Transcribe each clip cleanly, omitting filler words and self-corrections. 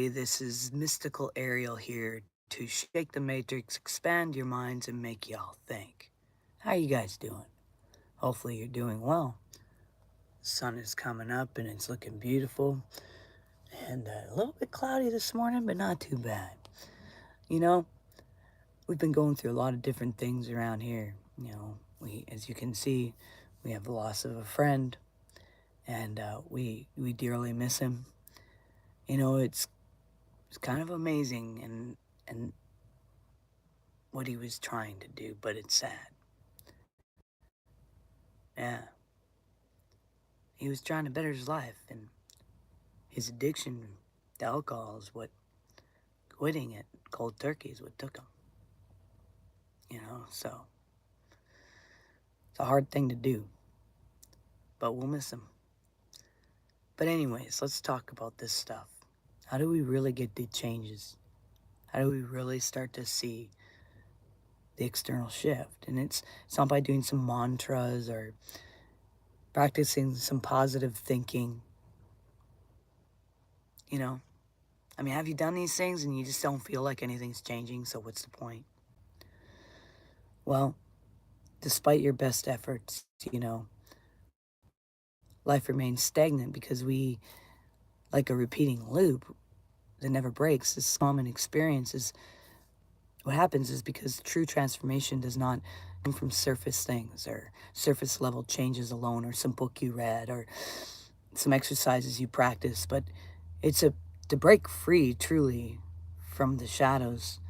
This is Mystical Ariel here to shake the matrix, expand your minds, and make y'all think. How you guys doing? Hopefully you're doing well. The sun is coming up and it's looking beautiful. And a little bit cloudy this morning, but not too bad. You know, we've been going through a lot of different things around here. As you can see, we have the loss of a friend, and we dearly miss him. It's kind of amazing and what he was trying to do, but it's sad. Yeah, he was trying to better his life, and his addiction to alcohol is what quitting it cold turkey is what took him. So it's a hard thing to do, but we'll miss him. But anyways, let's talk about this stuff. How do we really get the changes? How do we really start to see the external shift? And it's not by doing some mantras or practicing some positive thinking. You know, have you done these things and you just don't feel like anything's changing? So what's the point? Well, despite your best efforts, life remains stagnant because we, like a repeating loop that never breaks, this common experience is what happens is because true transformation does not come from surface things or surface level changes alone or some book you read or some exercises you practice, but it's to break free truly from the shadows,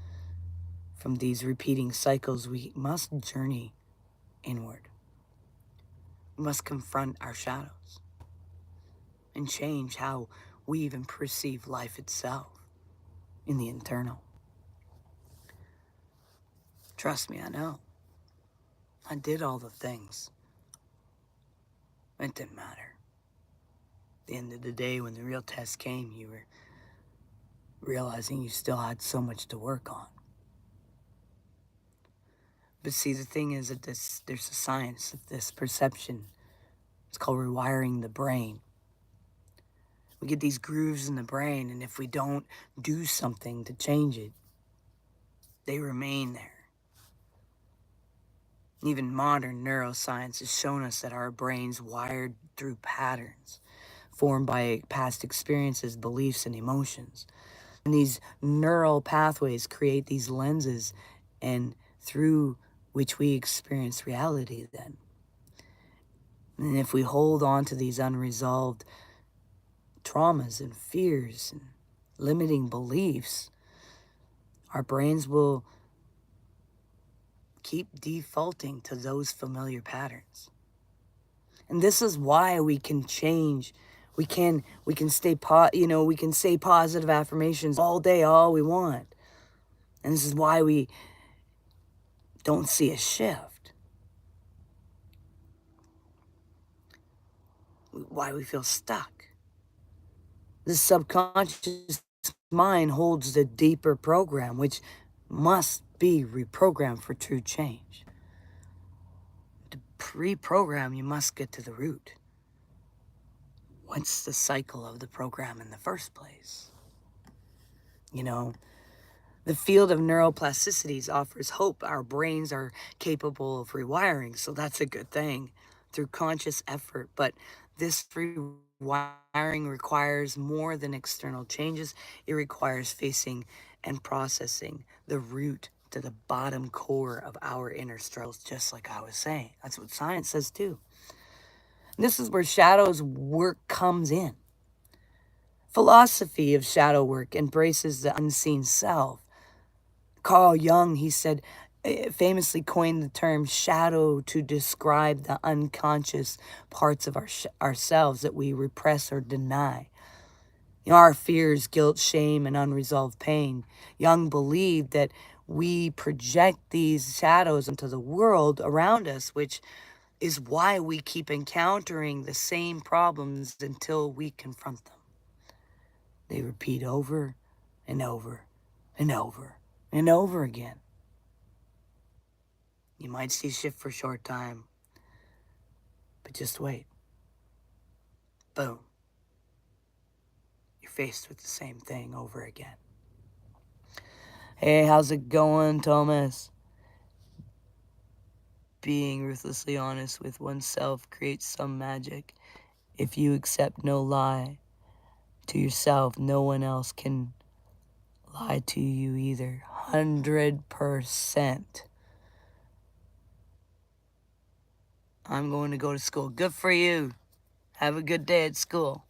from these repeating cycles, we must journey inward. We must confront our shadows and change how we even perceive life itself in the internal. Trust me, I know. I did all the things. It didn't matter. At the end of the day, when the real test came, you were realizing you still had so much to work on. But see, the thing is that there's a science of this perception. It's called rewiring the brain. We get these grooves in the brain, and if we don't do something to change it, they remain there. Even modern neuroscience has shown us that our brain's wired through patterns formed by past experiences, beliefs, and emotions. And these neural pathways create these lenses and through which we experience reality then. And if we hold on to these unresolved traumas and fears and limiting beliefs, our brains will keep defaulting to those familiar patterns. And this is why we can change. We can stay we can say positive affirmations all day, all we want. And this is why we don't see a shift. Why we feel stuck. The subconscious mind holds the deeper program, which must be reprogrammed for true change. To reprogram, you must get to the root. What's the cycle of the program in the first place? The field of neuroplasticities offers hope. Our brains are capable of rewiring, so that's a good thing through conscious effort. But this rewiring requires more than external changes. It requires facing and processing the root to the bottom core of our inner struggles, just like I was saying. That's what science says too. And this is where shadows work comes in. Philosophy of shadow work embraces the unseen self. Carl Jung, he said, famously coined the term shadow to describe the unconscious parts of ourselves that we repress or deny. Our fears, guilt, shame, and unresolved pain. Jung believed that we project these shadows into the world around us, which is why we keep encountering the same problems until we confront them. They repeat over and over and over and over again. You might see shift for a short time, but just wait. Boom. You're faced with the same thing over again. Hey, how's it going, Thomas? Being ruthlessly honest with oneself creates some magic. If you accept no lie to yourself, no one else can lie to you either. 100%. I'm going to go to school. Good for you. Have a good day at school.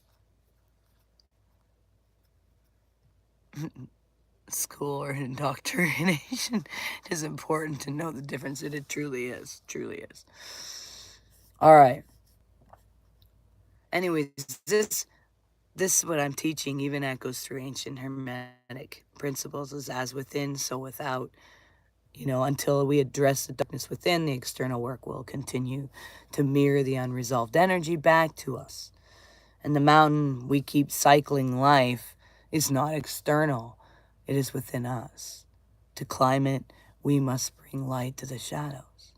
School or indoctrination, it is important to know the difference. It truly is. Truly is. All right. Anyways, this is what I'm teaching even echoes through ancient Hermetic principles, is as within, so without. You know, until we address the darkness within, the external work will continue to mirror the unresolved energy back to us. And the mountain we keep cycling life is not external. It is within us. To climb it, we must bring light to the shadows.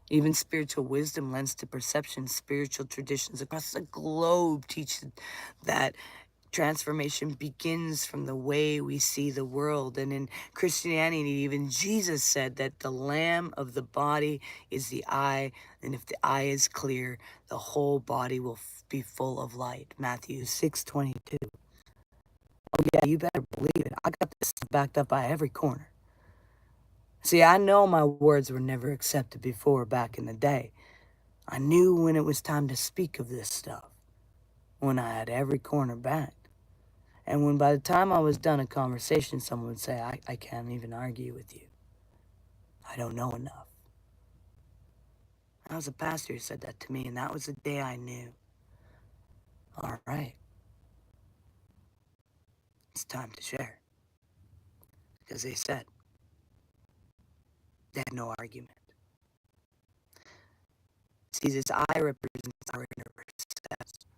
Even spiritual wisdom lends to perception. Spiritual traditions across the globe teach that transformation begins from the way we see the world. And in Christianity, even Jesus said that the lamp of the body is the eye, and if the eye is clear, the whole body will be full of light. Matthew 6:22. Oh yeah, you better believe it. I got this backed up by every corner. See, I know my words were never accepted before back in the day. I knew when it was time to speak of this stuff, when I had every corner backed. And when by the time I was done a conversation, someone would say, I can't even argue with you. I don't know enough. That was a pastor who said that to me, and that was the day I knew. All right. It's time to share. Because they said they had no argument. See, this eye represents our inner perception.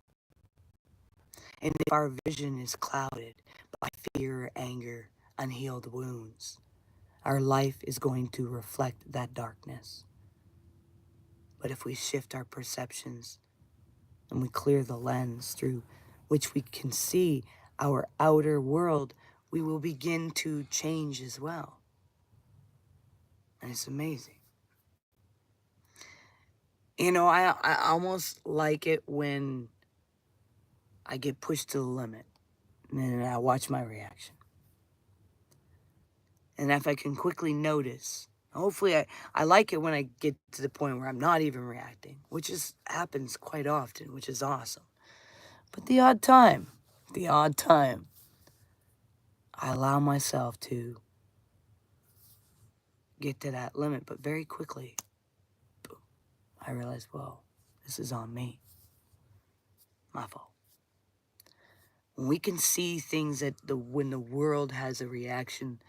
And if our vision is clouded by fear, anger, unhealed wounds, our life is going to reflect that darkness. But if we shift our perceptions and we clear the lens through which we can see our outer world, we will begin to change as well. And it's amazing. You know, I almost like it when I get pushed to the limit and then I watch my reaction. And if I can quickly notice, hopefully I like it when I get to the point where I'm not even reacting, which happens quite often, which is awesome. But the odd time, I allow myself to get to that limit, but very quickly, boom, I realize, whoa, this is on me. My fault. When we can see things when the world has a reaction,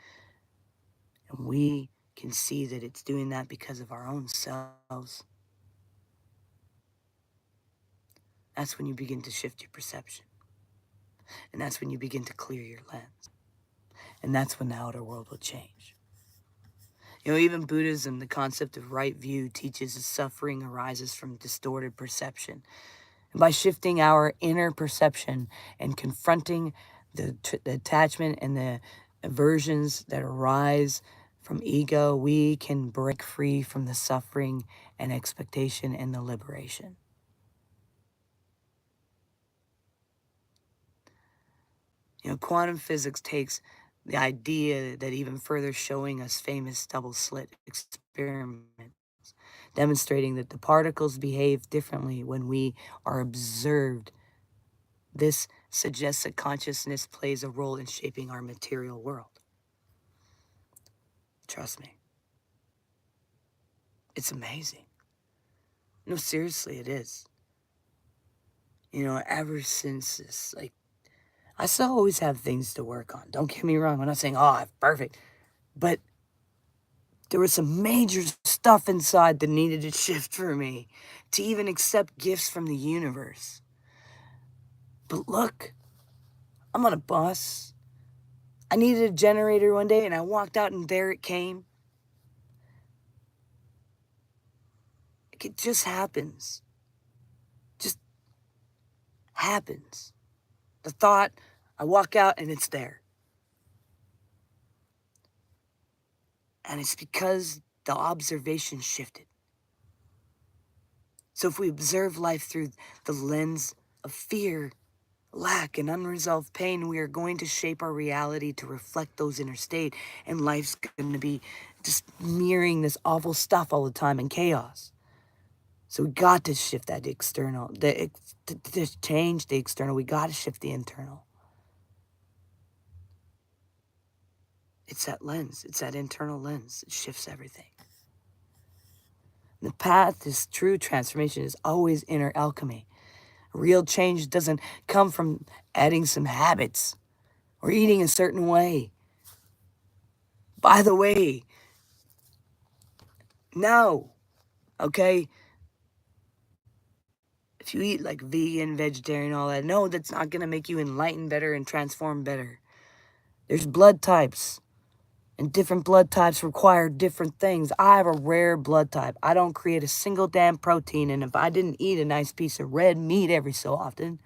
and we can see that it's doing that because of our own selves, that's when you begin to shift your perception. And that's when you begin to clear your lens. And that's when the outer world will change. You know, even Buddhism, the concept of right view, teaches that suffering arises from distorted perception. And by shifting our inner perception and confronting the attachment and the aversions that arise from ego, we can break free from the suffering and expectation and the liberation. You know, quantum physics takes the idea that even further, showing us famous double-slit experiments, demonstrating that the particles behave differently when we are observed. This suggests that consciousness plays a role in shaping our material world. Trust me. It's amazing. No, seriously, it is. You know, ever since this, I still always have things to work on. Don't get me wrong. I'm not saying, oh, I'm perfect. But there was some major stuff inside that needed to shift for me to even accept gifts from the universe. But look, I'm on a bus. I needed a generator one day, and I walked out, and there it came. It just happens. Just happens. The thought, I walk out and it's there. And it's because the observation shifted. So if we observe life through the lens of fear, lack, and unresolved pain, we are going to shape our reality to reflect those inner state. And life's going to be just mirroring this awful stuff all the time in chaos. So we got to shift that external, to change the external. We got to shift the internal. It's that lens. It's that internal lens. It shifts everything. The path to true transformation is always inner alchemy. Real change doesn't come from adding some habits or eating a certain way. By the way, no, okay? If you eat like vegan, vegetarian, all that, no, that's not going to make you enlighten better and transform better. There's blood types, and different blood types require different things. I have a rare blood type. I don't create a single damn protein, and if I didn't eat a nice piece of red meat every so often,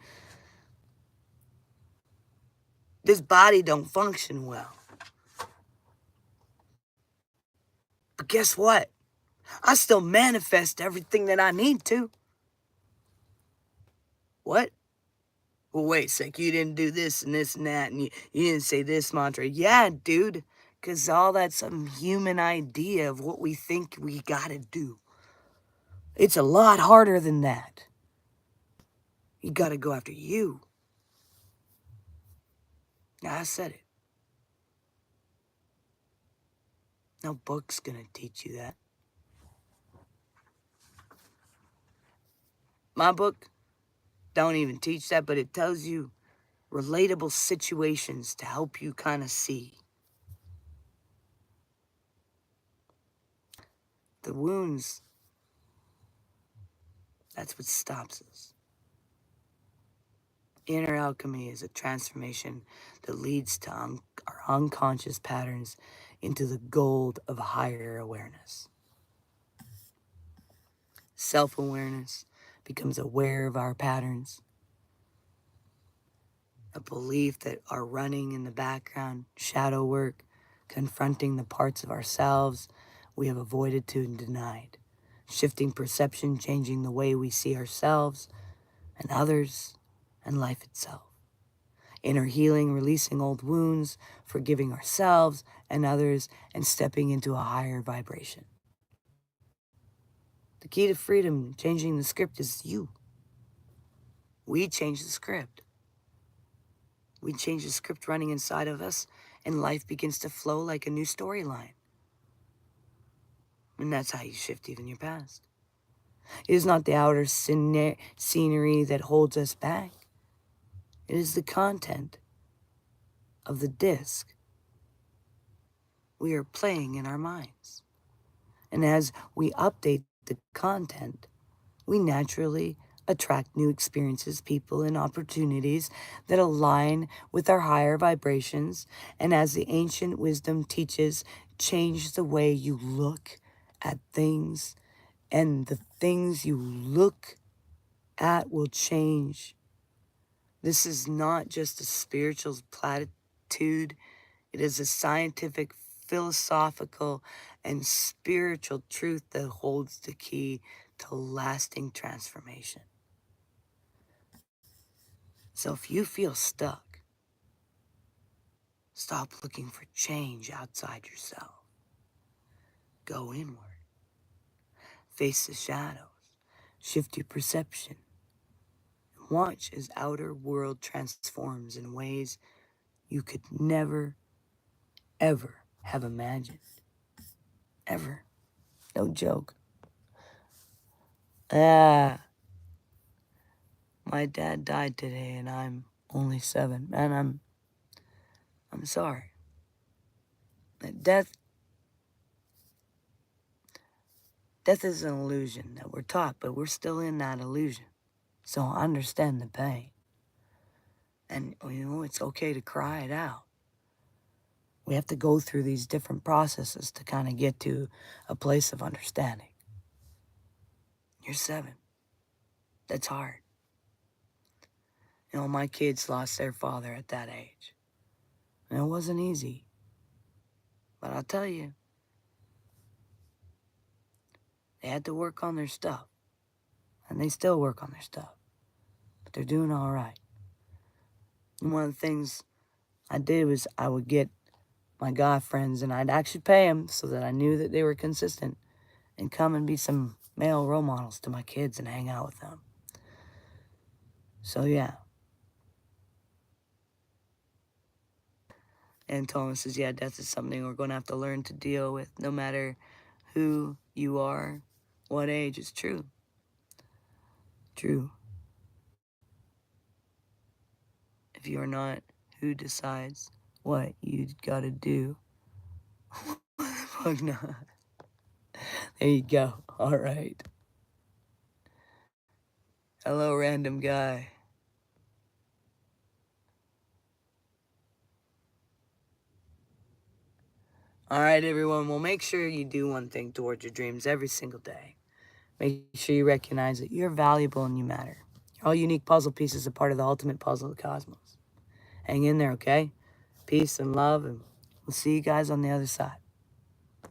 this body don't function well. But guess what? I still manifest everything that I need to. What? Well, wait a sec, you didn't do this and this and that, and you didn't say this mantra. Yeah, dude, because all that's some human idea of what we think we gotta do. It's a lot harder than that. You gotta go after you. Now, I said it. No book's gonna teach you that. My book don't even teach that, but it tells you relatable situations to help you kind of see. The wounds, that's what stops us. Inner alchemy is a transformation that leads to our unconscious patterns into the gold of higher awareness. Self-awareness becomes aware of our patterns. A belief that are running in the background, shadow work, confronting the parts of ourselves we have avoided to and denied. Shifting perception, changing the way we see ourselves and others and life itself. Inner healing, releasing old wounds, forgiving ourselves and others, and stepping into a higher vibration. The key to freedom, changing the script, is you. We change the script. We change the script running inside of us, and life begins to flow like a new storyline. And that's how you shift even your past. It is not the outer scenery that holds us back. It is the content of the disc we are playing in our minds. And as we update the content, we naturally attract new experiences, people, and opportunities that align with our higher vibrations. And as the ancient wisdom teaches, change the way you look at things, and the things you look at will change. This is not just a spiritual platitude. It is a scientific, philosophical, and spiritual truth that holds the key to lasting transformation. So if you feel stuck, stop looking for change outside yourself. Go inward. Face the shadows. Shift your perception. Watch as outer world transforms in ways you could never, ever have imagined. Ever. No joke. My dad died today and I'm only 7. And I'm sorry. Death is an illusion that we're taught, but we're still in that illusion. So understand the pain. And, it's okay to cry it out. We have to go through these different processes to kind of get to a place of understanding. You're 7. That's hard. You know, my kids lost their father at that age. And it wasn't easy. But I'll tell you, they had to work on their stuff. And they still work on their stuff. But they're doing all right. And one of the things I did was I would get my guy friends and I'd actually pay them so that I knew that they were consistent and come and be some male role models to my kids and hang out with them. So yeah. And Thomas says, yeah, death is something we're going to have to learn to deal with no matter who you are, what age. It's true. True. If you're not, who decides what you gotta do? Fuck not. There you go. All right. Hello, random guy. All right, everyone. Well, make sure you do one thing towards your dreams every single day. Make sure you recognize that you're valuable and you matter. You're all unique puzzle pieces, a part of the ultimate puzzle of the cosmos. Hang in there, okay? Peace and love, and we'll see you guys on the other side.